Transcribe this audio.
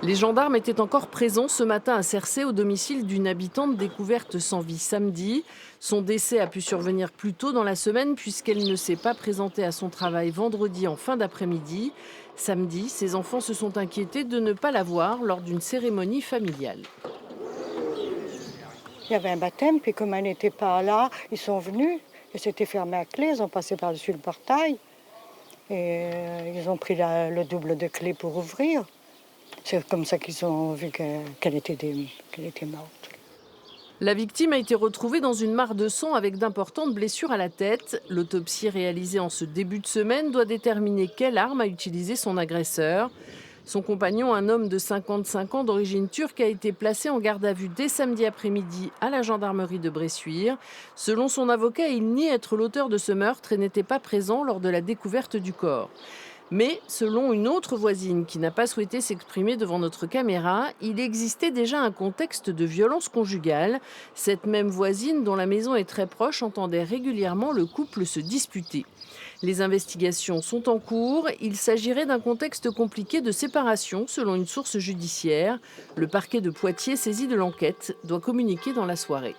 Les gendarmes étaient encore présents ce matin à Cercé, au domicile d'une habitante découverte sans vie samedi. Son décès a pu survenir plus tôt dans la semaine puisqu'elle ne s'est pas présentée à son travail vendredi en fin d'après-midi. Samedi, ses enfants se sont inquiétés de ne pas la voir lors d'une cérémonie familiale. Il y avait un baptême, puis comme elle n'était pas là, ils sont venus, et c'était fermé à clé, ils ont passé par-dessus le portail, et ils ont pris le double de clé pour ouvrir. C'est comme ça qu'ils ont vu qu'elle était morte. La victime a été retrouvée dans une mare de sang avec d'importantes blessures à la tête. L'autopsie réalisée en ce début de semaine doit déterminer quelle arme a utilisé son agresseur. Son compagnon, un homme de 55 ans d'origine turque, a été placé en garde à vue dès samedi après-midi à la gendarmerie de Bressuire. Selon son avocat, il nie être l'auteur de ce meurtre et n'était pas présent lors de la découverte du corps. Mais selon une autre voisine qui n'a pas souhaité s'exprimer devant notre caméra, il existait déjà un contexte de violence conjugale. Cette même voisine, dont la maison est très proche, entendait régulièrement le couple se disputer. Les investigations sont en cours. Il s'agirait d'un contexte compliqué de séparation, selon une source judiciaire. Le parquet de Poitiers, saisi de l'enquête, doit communiquer dans la soirée.